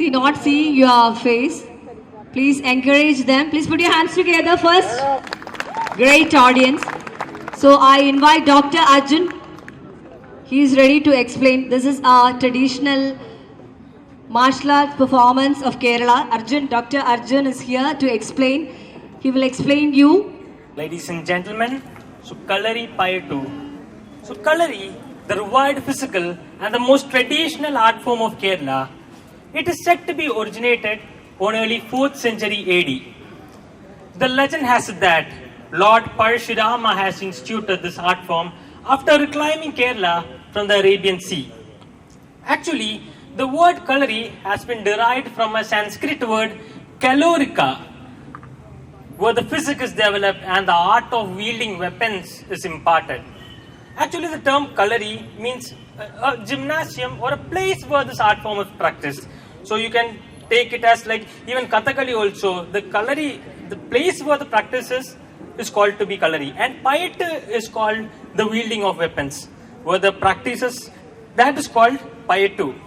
cannot see your face. Please encourage them. Please put your hands together first. Great audience. So I invite Dr. Arjun. He is ready to explain. This is our traditional martial arts performance of Kerala. Dr. Arjun is here to explain. He will explain you. Ladies and gentlemen, so Kalaripayattu. So Kalari, the revived physical and the most traditional art form of Kerala, it is said to be originated on early 4th century AD. The legend has it that Lord Parashurama has instituted this art form after reclaiming Kerala from the Arabian Sea. Actually, the word Kalari has been derived from a Sanskrit word Kalorika, where the physics is developed and the art of wielding weapons is imparted. Actually, the term Kalari means a gymnasium or a place where this art form is practiced. So you can take it as like even Kathakali also, the Kalari, the place where the practice is called to be Kalari. And Payattu is called the wielding of weapons, where the practices, that is called Payattu.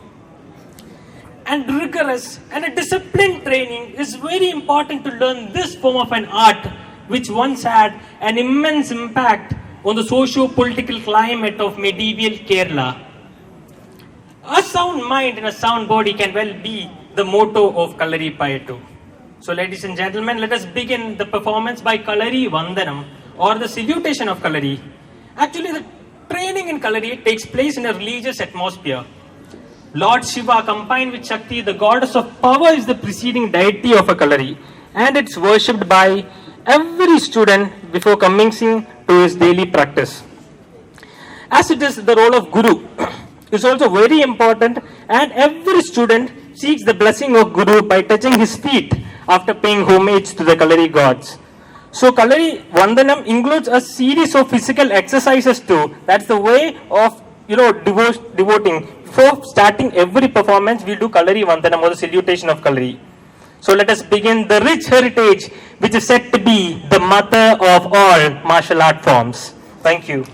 And rigorous and a disciplined training is very important to learn this form of an art, which once had an immense impact on the socio-political climate of medieval Kerala. A sound mind and a sound body can well be the motto of Kalaripayattu. So ladies and gentlemen, let us begin the performance by Kalari Vandanam, or the salutation of Kalari. Actually, the training in Kalari takes place in a religious atmosphere. Lord Shiva combined with Shakti, the goddess of power, is the preceding deity of a Kalari, and it's worshipped by every student before commencing to his daily practice. As it is, the role of Guru is also very important, and every student seeks the blessing of Guru by touching his feet after paying homage to the Kalari gods. So Kalari Vandanam includes a series of physical exercises too. That's the way of devoting. For starting every performance, we do Kalari Vandanam, or the salutation of Kalari. So let us begin the rich heritage which is said to be the mother of all martial art forms. Thank you.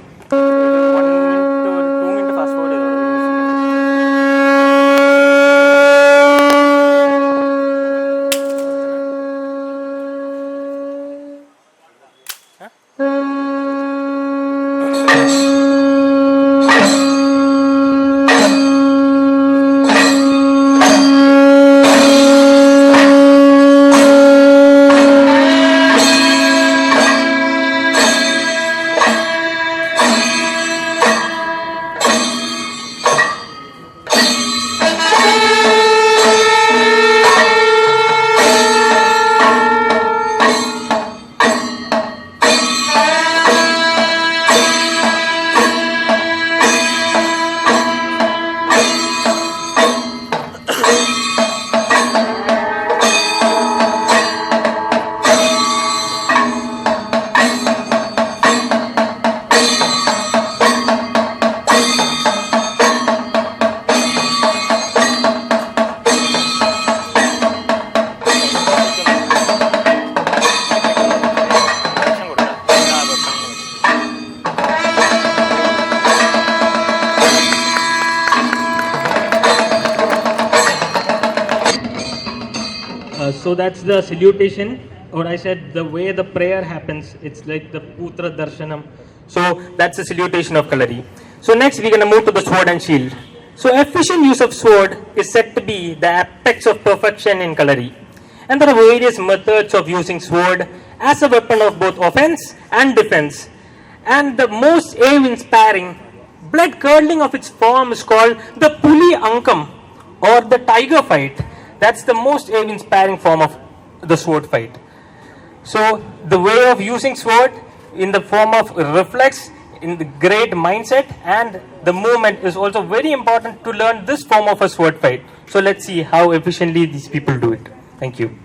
So that's the salutation, or I said the way the prayer happens, it's like the Putra Darshanam. So that's the salutation of Kalari. So next we're going to move to the sword and shield. So efficient use of sword is said to be the apex of perfection in Kalari. And there are various methods of using sword as a weapon of both offense and defense. And the most awe-inspiring, blood-curdling of its form is called the Puli Ankam, or the tiger fight. That's the most awe-inspiring form of the sword fight. So the way of using sword in the form of reflex, in the great mindset, and the movement is also very important to learn this form of a sword fight. So let's see how efficiently these people do it. Thank you.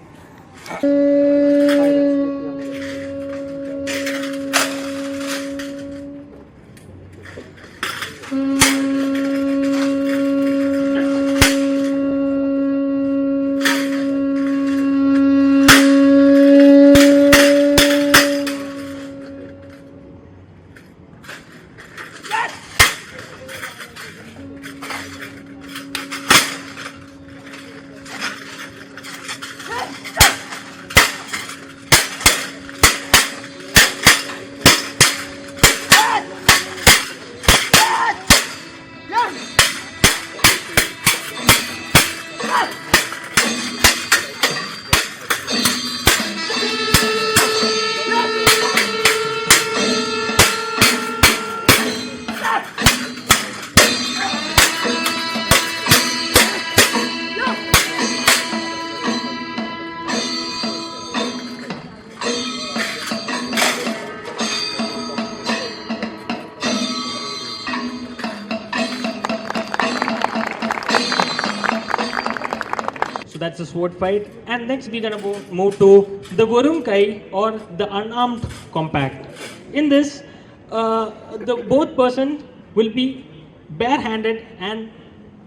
So that's the sword fight. And next we're gonna move to the Vurumkai or the unarmed compact. In this, the both person will be barehanded, and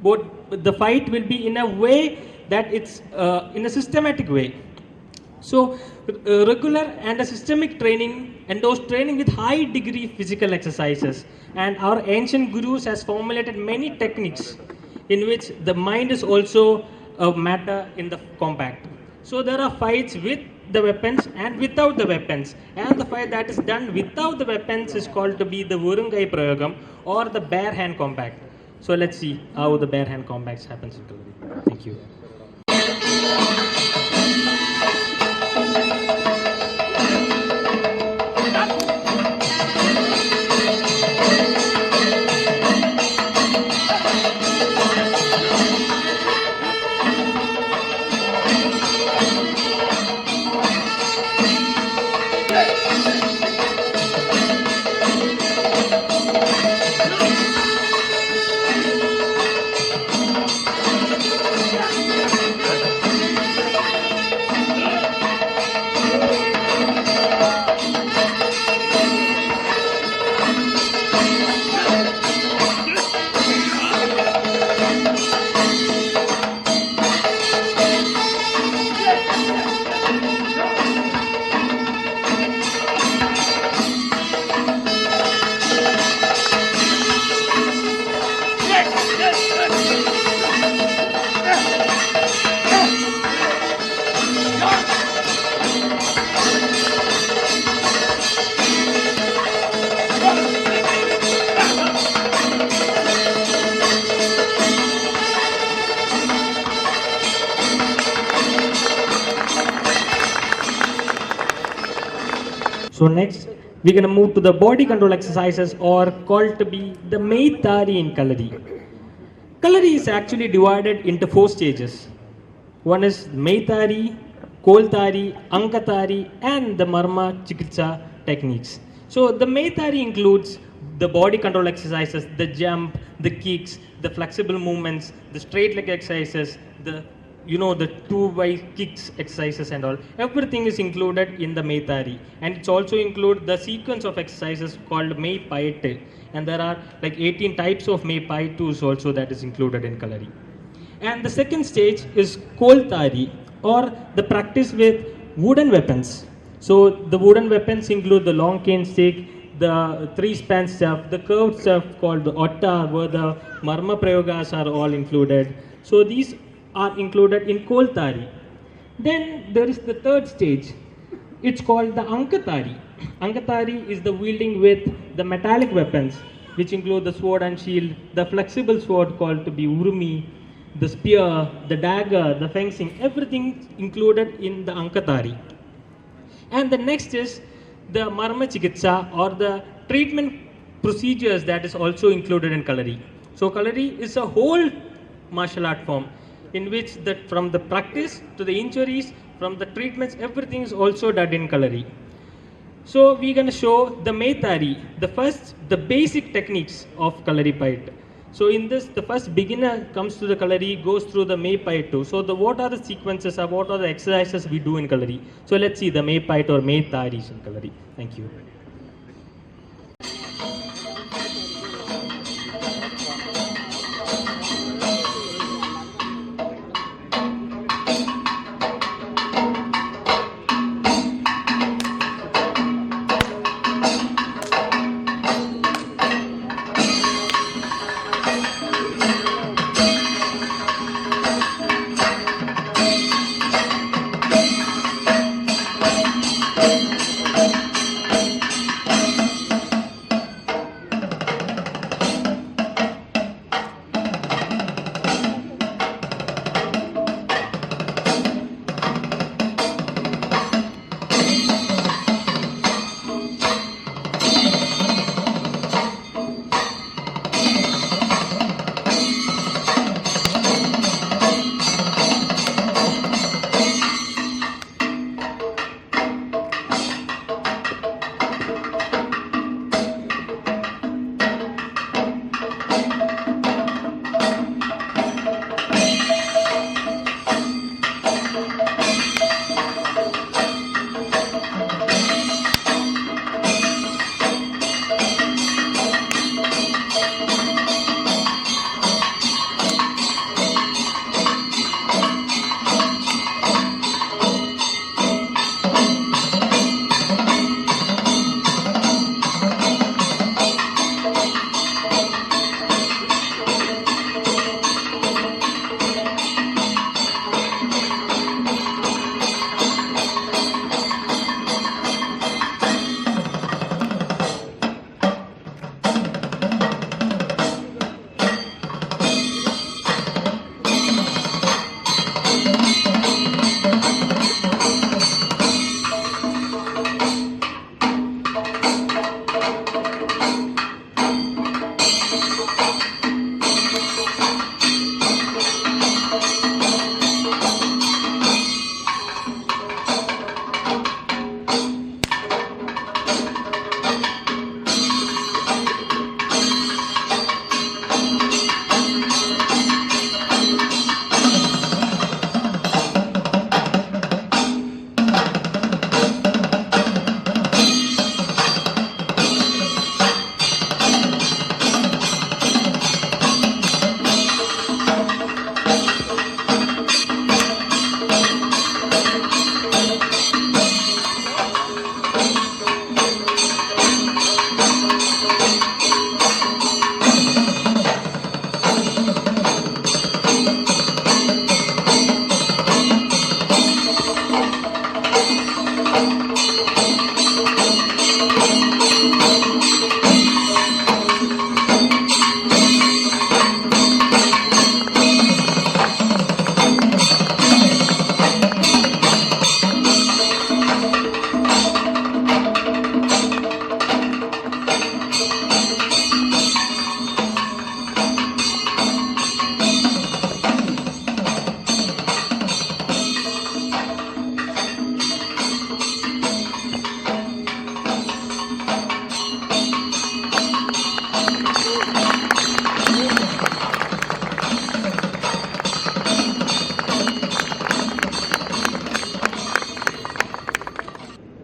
both the fight will be in a way that it's in a systematic way. So regular and a systemic training, and those training with high degree physical exercises. And our ancient gurus has formulated many techniques in which the mind is also a matter in the compact. So there are fights with the weapons and without the weapons. And the fight that is done without the weapons is called to be the Vurungai Prayogam or the bare hand compact. So let's see how the bare hand compacts happens in Kalari. Thank you. So next, we're going to move to the body control exercises, or called to be the Meitari in Kalari. Kalari is actually divided into 4 stages. One is Meitari, Koltari, Ankatari, and the Marma Chikitsa techniques. So the Meitari includes the body control exercises, the jump, the kicks, the flexible movements, the straight leg exercises, the 2-by kicks exercises and all. Everything is included in the Meitari, and it's also include the sequence of exercises called Meipayattu, and there are like 18 types of Meipayattus also that is included in Kalari. And the second stage is Koltari, or the practice with wooden weapons. So the wooden weapons include the long cane stick, the 3-span staff, the curved staff called the otta, where the Marma Prayogas are all included. So these are included in Koltari. Then there is the third stage. It's called the Ankatari. Ankatari is the wielding with the metallic weapons, which include the sword and shield, the flexible sword called to be Urumi, the spear, the dagger, the fencing, everything included in the Ankatari. And the next is the Marma Chikitsa, or the treatment procedures, that is also included in Kalari. So Kalari is a whole martial art form in which from the practice to the injuries, from the treatments, everything is also done in Kalari. So we're going to show the Meitari, the basic techniques of Kalaripayattu. So in this, the first beginner comes to the Kalari, goes through the Meipayattu. So what are the sequences, or what are the exercises we do in Kalari? So let's see the Meipayattu or Meitaris in Kalari. Thank you.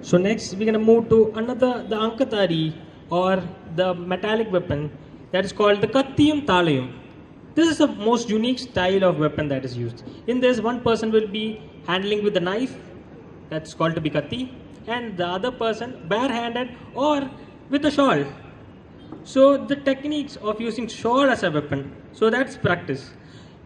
So next we're gonna move to another, the Ankatari, or the metallic weapon that is called the Kattiyum Talayum. This is the most unique style of weapon that is used. In this, one person will be handling with the knife, that's called to be Katti, and the other person barehanded or with a shawl. So the techniques of using shawl as a weapon, so that's practice.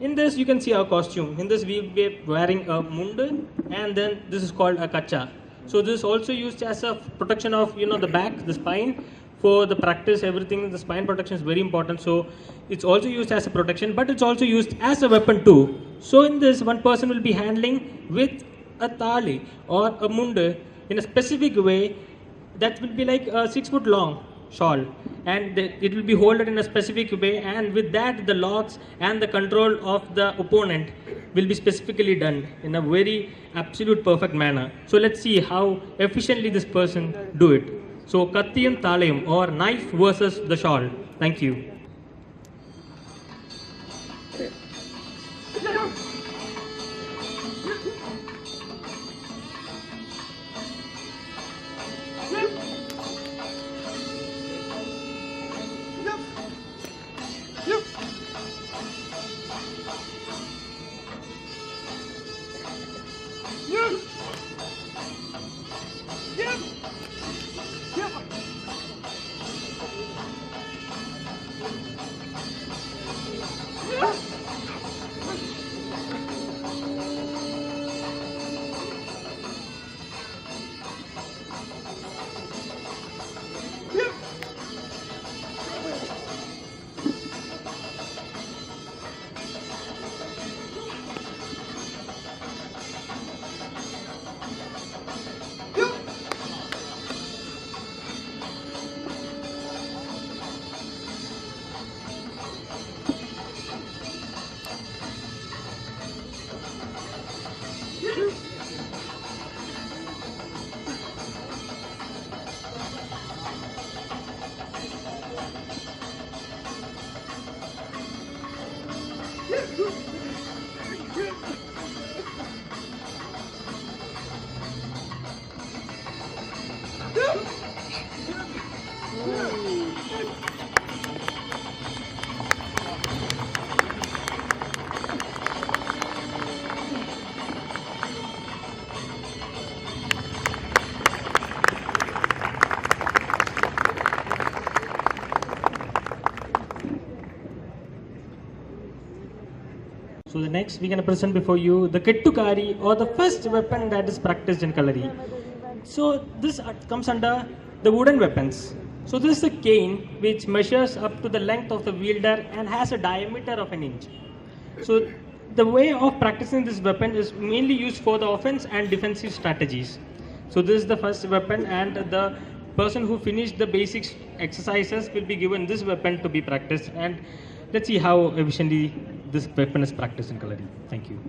In this you can see our costume. In this we be wearing a mundu, and then this is called a kacha. So this is also used as a protection of the back, the spine. For the practice, everything, the spine protection is very important. So it's also used as a protection, but it's also used as a weapon too. So in this, one person will be handling with a tali or a mundu in a specific way that will be like a 6 foot long shawl, and it will be holded in a specific way, and with that the locks and the control of the opponent will be specifically done in a very absolute perfect manner. So let's see how efficiently this person do it. So Kattiyam Talayam, or knife versus the shawl. Thank you. So the next we're going to present before you the Kettukari, or the first weapon that is practiced in Kalari. So this comes under the wooden weapons. So this is a cane which measures up to the length of the wielder and has a diameter of 1 inch. So the way of practicing this weapon is mainly used for the offense and defensive strategies. So this is the first weapon, and the person who finished the basic exercises will be given this weapon to be practiced. And let's see how efficiently this weapon is practiced in Kalari. Thank you.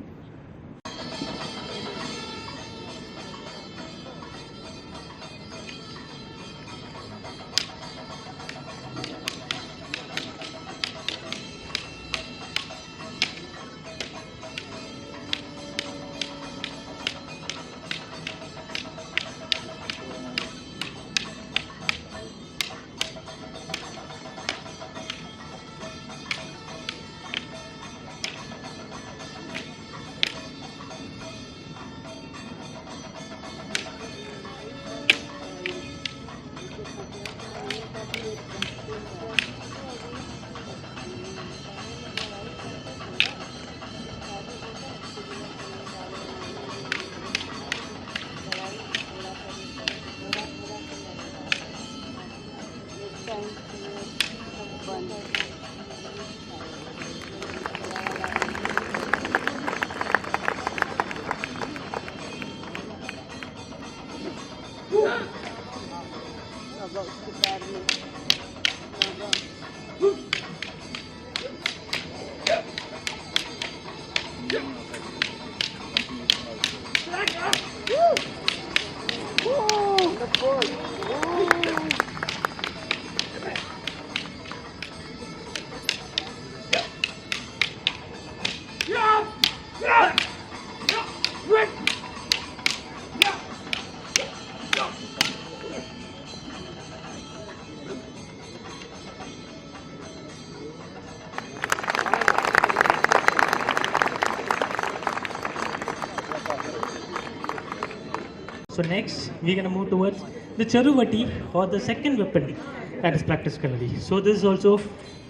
So next, we're gonna move towards the Charuvati or the second weapon that is practiced Kalari. So this is also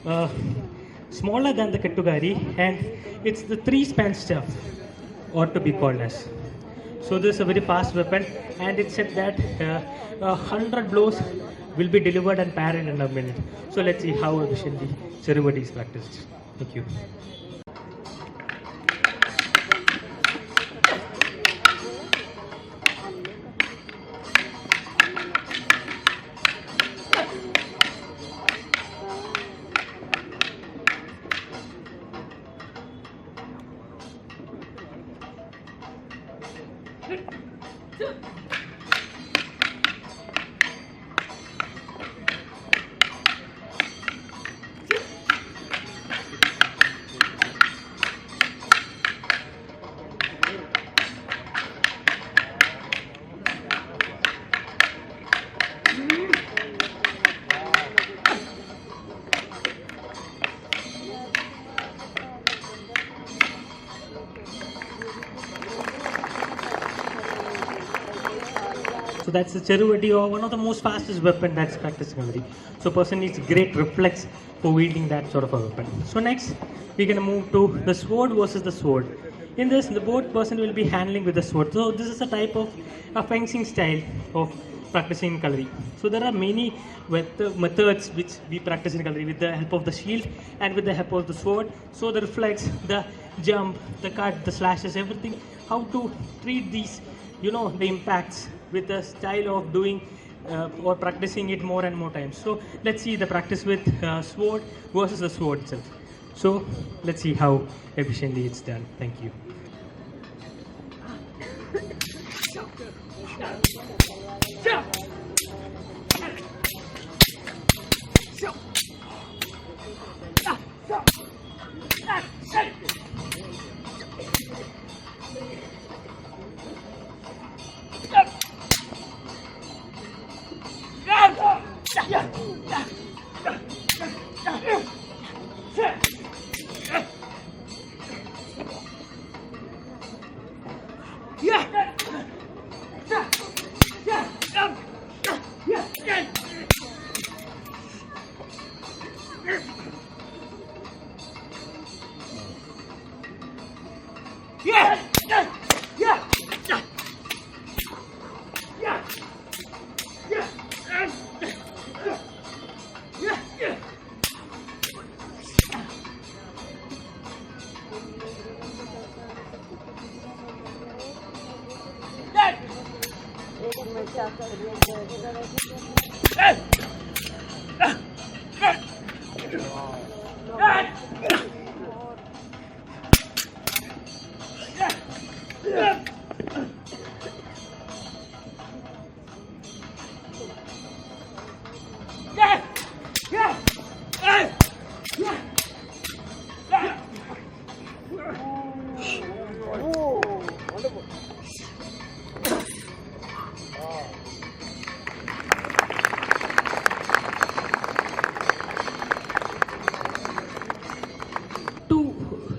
uh, smaller than the Kettugari, and it's the 3-span staff, or to be called as. So this is a very fast weapon, and it's said that 100 blows will be delivered and parried in a minute. So let's see how efficiently Charuvati is practiced. Thank you. So that's the Charuvati, or one of the most fastest weapon that's practiced in Kalari. So person needs great reflex for wielding that sort of a weapon. So next, we're gonna move to the sword versus the sword. In this, the both person will be handling with the sword. So this is a type of a fencing style of practicing in Kalari. So there are many methods which we practice in Kalari with the help of the shield and with the help of the sword. So the reflex, the jump, the cut, the slashes, everything. How to treat these, the impacts with the style of doing or practicing it more and more times. So let's see the practice with sword versus the sword itself. So let's see how efficiently it's done. Thank you.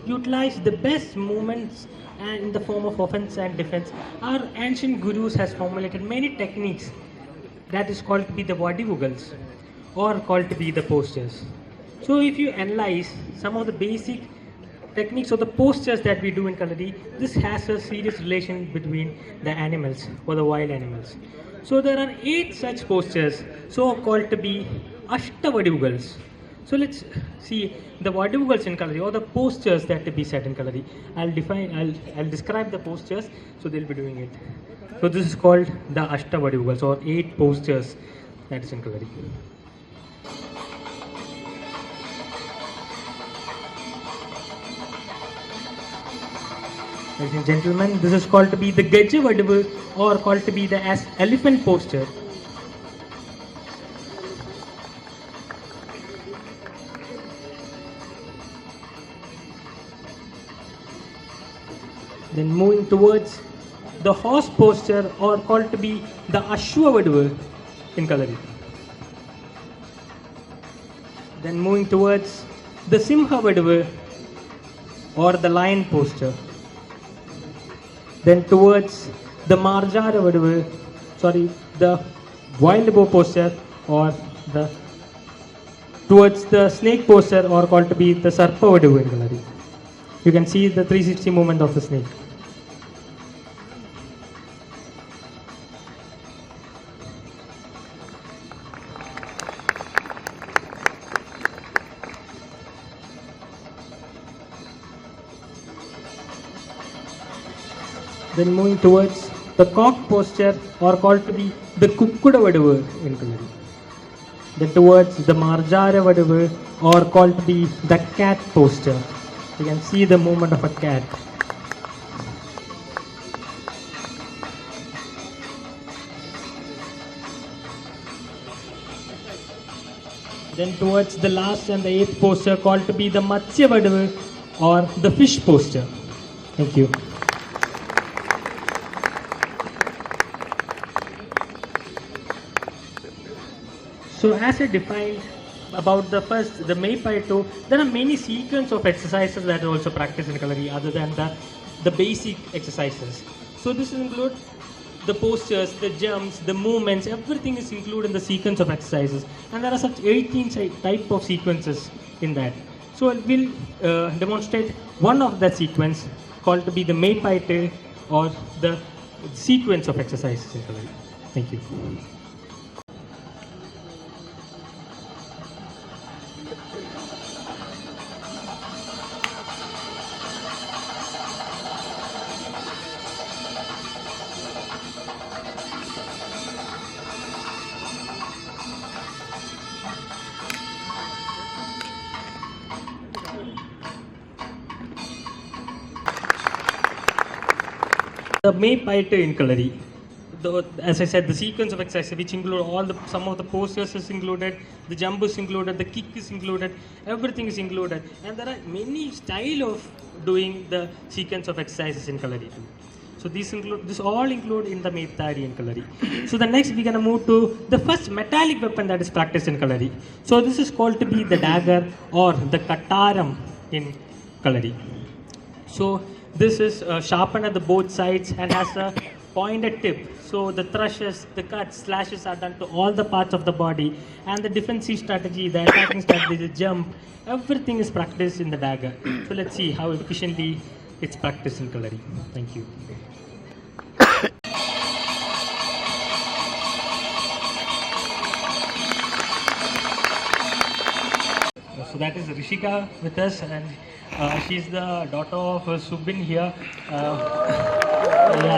Utilize the best movements and in the form of offense and defense, our ancient gurus has formulated many techniques that is called to be the vadivugals or called to be the postures. So if you analyze some of the basic techniques or the postures that we do in Kalari, this has a serious relation between the animals or the wild animals. So there are 8 such postures, so called to be Ashtavadivugals. So let's see the vadivugals in Kalari or the postures that to be set in Kalari. I'll describe the postures, so they'll be doing it. So this is called the Ashtavadivugals or 8 postures that is in Kalari. Ladies and gentlemen, this is called to be the Gajavadivu or called to be the elephant posture. Then moving towards the horse posture or called to be the Ashwavadivu in Kalari. Then moving towards the Simhavadivu or the lion posture. Then towards the Marjara Vadavu, the wild bow posture, or the towards the snake posture, or called to be the Sarpa Vadavu in Kalari. You can see the 360 movement of the snake. Then moving towards the cock posture, or called to be the Kukkuda Vadavu in Kalari. Then towards the Marjara Vadavu, or called to be the cat posture. You can see the movement of a cat. Then towards the last and the eighth posture, called to be the Matsya Vadavu, or the fish posture. Thank you. So as I defined about the Kalaripayattu, there are many sequence of exercises that are also practiced in Kalari other than the basic exercises. So this includes the postures, the jumps, the movements, everything is included in the sequence of exercises. And there are such 18 type of sequences in that. So I will demonstrate one of that sequence called to be the Kalaripayattu, or the sequence of exercises in Kalari. Thank you. The Kalaripayattu in Kalari, as I said, the sequence of exercises which include some of the postures is included, the jump is included, the kick is included, everything is included, and there are many style of doing the sequence of exercises in Kalari too. So this all include in the Kalaripayattu in Kalari. So the next we're gonna move to the first metallic weapon that is practiced in Kalari. So this is called to be the dagger, or the kataram in Kalari. So this is sharpened at the both sides and has a pointed tip. So the thrushes, the cuts, slashes are done to all the parts of the body, and the defensive strategy, the attacking strategy, the jump, everything is practiced in the dagger. So let's see how efficiently it's practiced in Kalari. Thank you. So that is Rishika with us, and she's the daughter of Subin here, the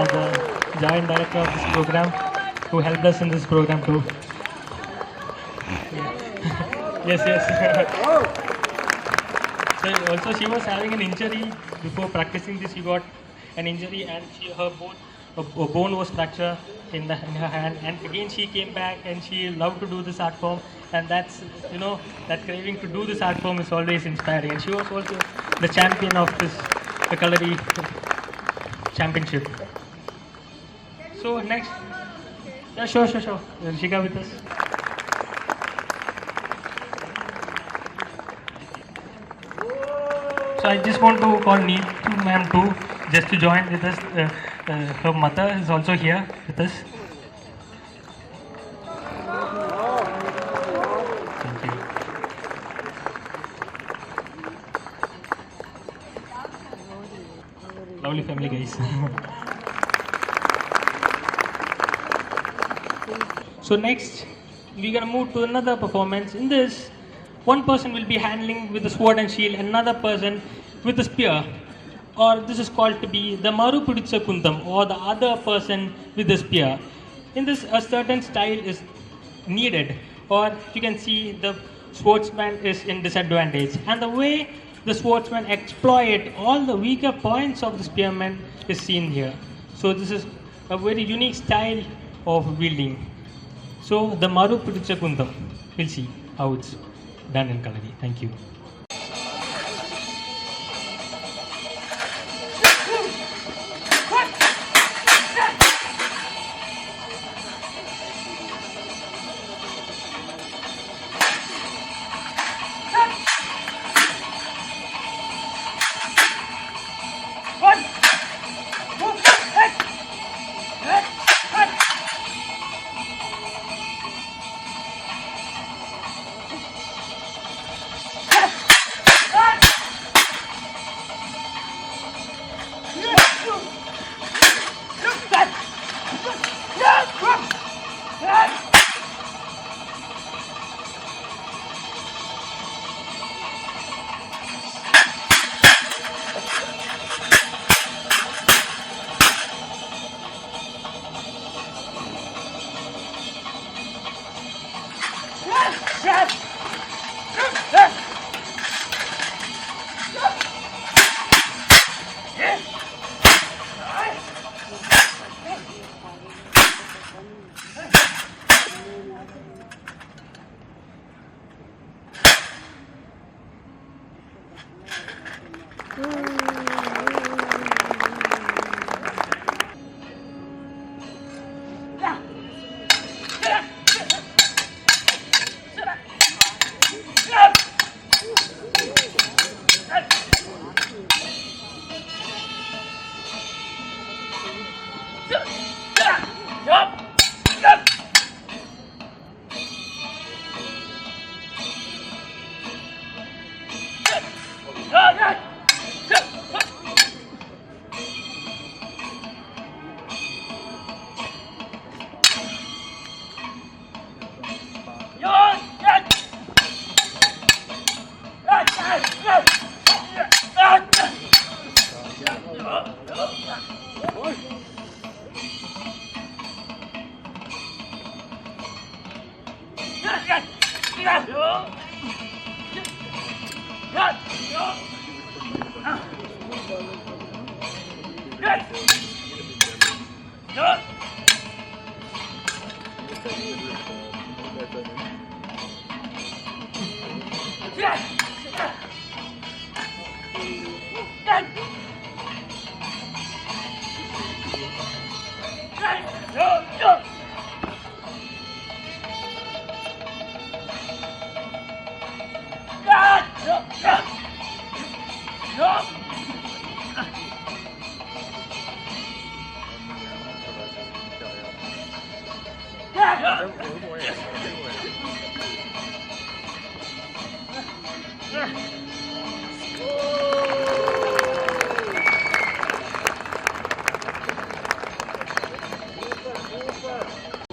joint director of this program, who helped us in this program too. Yes. So also she was having an injury before practicing this. She got an injury, and her bone was fractured in her hand, and again she came back and she loved to do this art form, and that's, that craving to do this art form is always inspiring. And she was also the champion of the Kalari championship. So next, yeah, sure. Rishika with us. So I just want to call Neetu ma'am too, just to join with us. Her mother is also here with us. Thank you. Lovely family, guys. So next, we're gonna move to another performance. In this, one person will be handling with the sword and shield, another person with the spear, or this is called to be the Maru Puditsa Kundam, or the other person with the spear. In this, a certain style is needed, or you can see the swordsman is in disadvantage, and the way the swordsman exploit all the weaker points of the spearman is seen here. So this is a very unique style of wielding. So the Maru Puditsa Kundam, we'll see how it's done in Kalari. Thank you.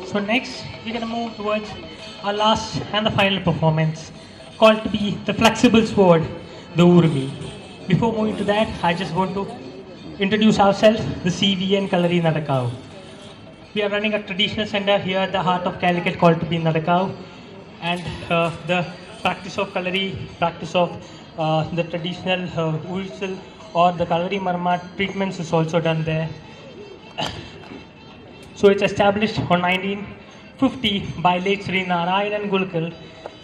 So next, we're going to move towards our last and the final performance, called to be the flexible sword, the Urmi. Before moving to that, I just want to introduce ourselves, the CV and Kalari Nadakav. We are running a traditional center here at the heart of Calicut called to be Nadakav, and the practice of Kalari, practice of the traditional Ursul or the Kalari Marma treatments is also done there. So it's established on 1950 by late Sri Narayanan Gulkar,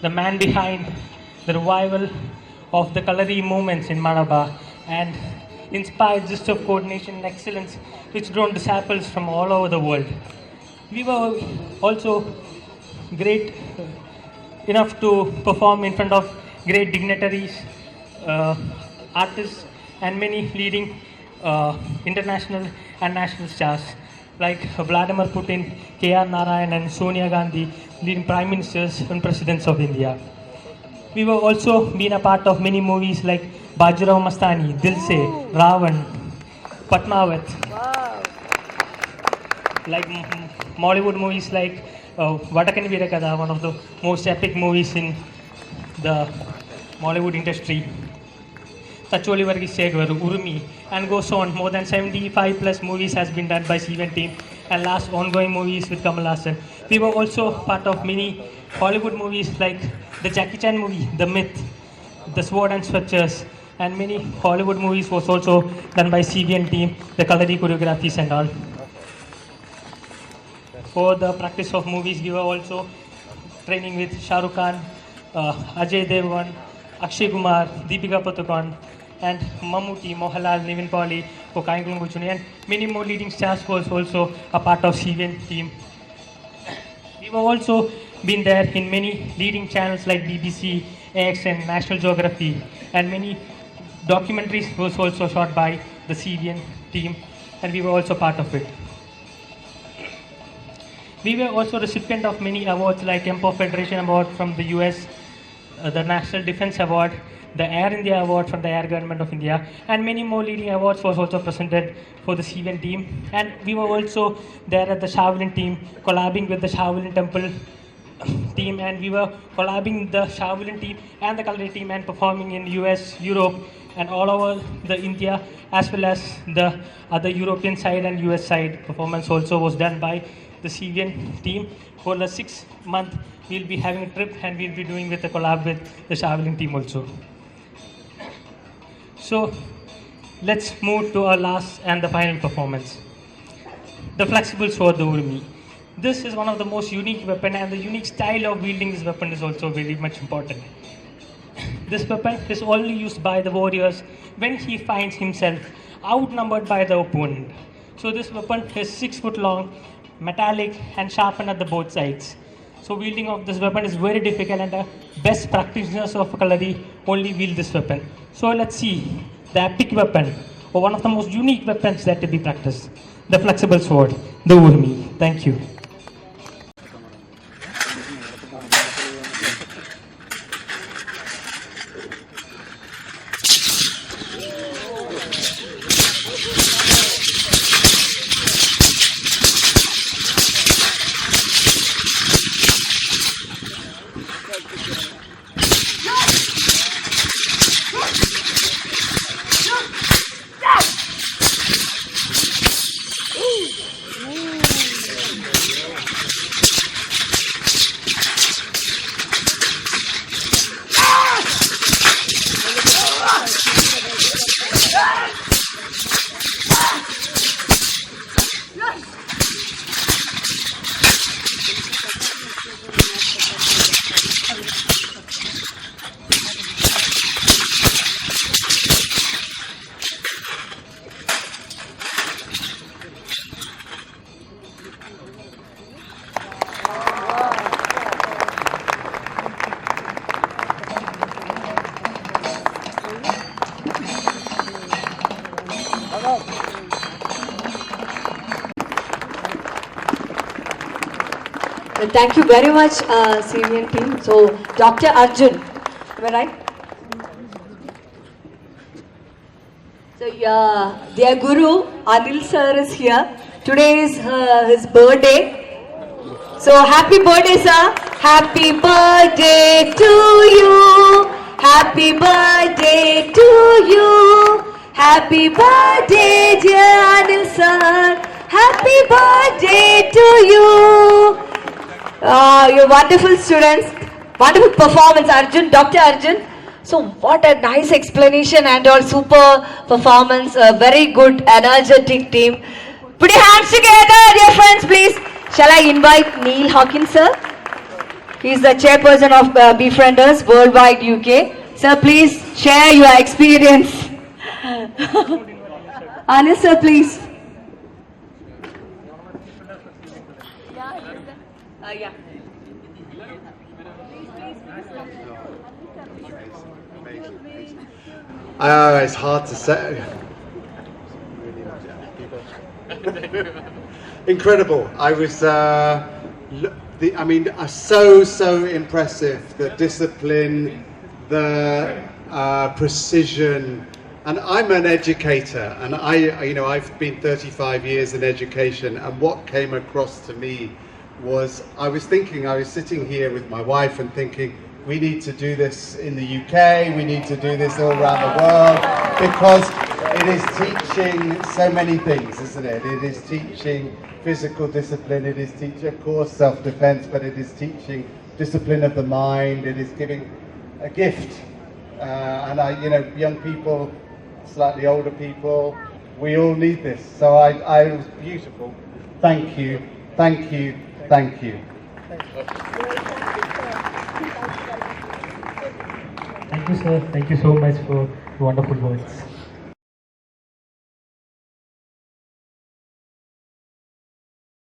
the man behind the revival of the Kalari movements in Maraba, and inspired just of coordination and excellence which drawn disciples from all over the world. We were also great enough to perform in front of great dignitaries, artists, and many leading international and national stars like Vladimir Putin, K.R. Narayan, and Sonia Gandhi, leading prime ministers and presidents of India. We were also been a part of many movies like Bajirao Mastani, Dil Se, Ravan, Padmavat. Wow. Like Mollywood movies like Vadakan Virakada, one of the most epic movies in the Mollywood industry. Sacholi Vargi Segvaru, Urmi, and goes on. More than 75 plus movies has been done by Steven team, and last ongoing movies with Kamal Hassan. We were also part of many Hollywood movies like the Jackie Chan movie, The Myth, The Sword and Scriptures, and many Hollywood movies was also done by CVN team, the Kalari choreographies and all. For the practice of movies, we were also training with Shah Rukh Khan, Ajay Devgan, Akshay Kumar, Deepika Padukone, and Mammootty, Mohanlal, Nivin Pauly, Kokaingul Guchuni, and many more leading stars was also a part of CVN team. We were also been there in many leading channels like BBC, AXN, National Geography, and many documentaries was also shot by the CVN team, and we were also part of it. We were also recipient of many awards like Empire Federation Award from the US, the National Defense Award, the Air India Award from the Air Government of India, and many more leading awards was also presented for the CVN team. And we were also there at the Shaolin team, collabing with the Shaolin Temple team, and we were collabing the Shaolin team and the Kalari team and performing in US, Europe, and all over the India, as well as the other European side and US side. Performance also was done by the CVN team. For the 6 month, we'll be having a trip, and we'll be doing with a collab with the Shaolin team also. So let's move to our last and the final performance. The flexible sword, the Urmi. This is one of the most unique weapon, and the unique style of wielding this weapon is also very much important. This weapon is only used by the warriors when he finds himself outnumbered by the opponent. So this weapon is 6 foot long, metallic, and sharpened at the both sides. So wielding of this weapon is very difficult, and the best practitioners of Kalari only wield this weapon. So let's see the epic weapon, or one of the most unique weapons that to be practiced, the flexible sword, the Urmi. Thank you. Well, thank you very much, Syrian team. So, Dr. Arjun, am I right? So, yeah, their guru, Anil sir, is here. Today is his birthday. So, happy birthday, sir. Happy birthday to you. Happy birthday to you. Happy birthday, dear Anil sir. Happy birthday to you. You're wonderful students. Wonderful performance, Arjun, Dr. Arjun. So what a nice explanation and all super performance. A very good, energetic team. Put your hands together, dear friends, please. Shall I invite Neil Hawkins, sir? He's the chairperson of Befrienders Worldwide UK. Sir, please share your experience. Anil, sir, please. Yeah. It's hard to say. Incredible. I was, so impressive. The discipline, the precision. And I'm an educator, and I've been 35 years in education, and what came across to me was, I was sitting here with my wife and thinking, we need to do this in the UK, we need to do this all around the world, because it is teaching so many things, isn't it? It is teaching physical discipline, it is teaching, of course, self-defense, but it is teaching discipline of the mind, it is giving a gift. Young people, slightly older people, we all need this. So it was beautiful. Thank you, thank you, thank you. Thank you, sir. Thank you so much for wonderful words.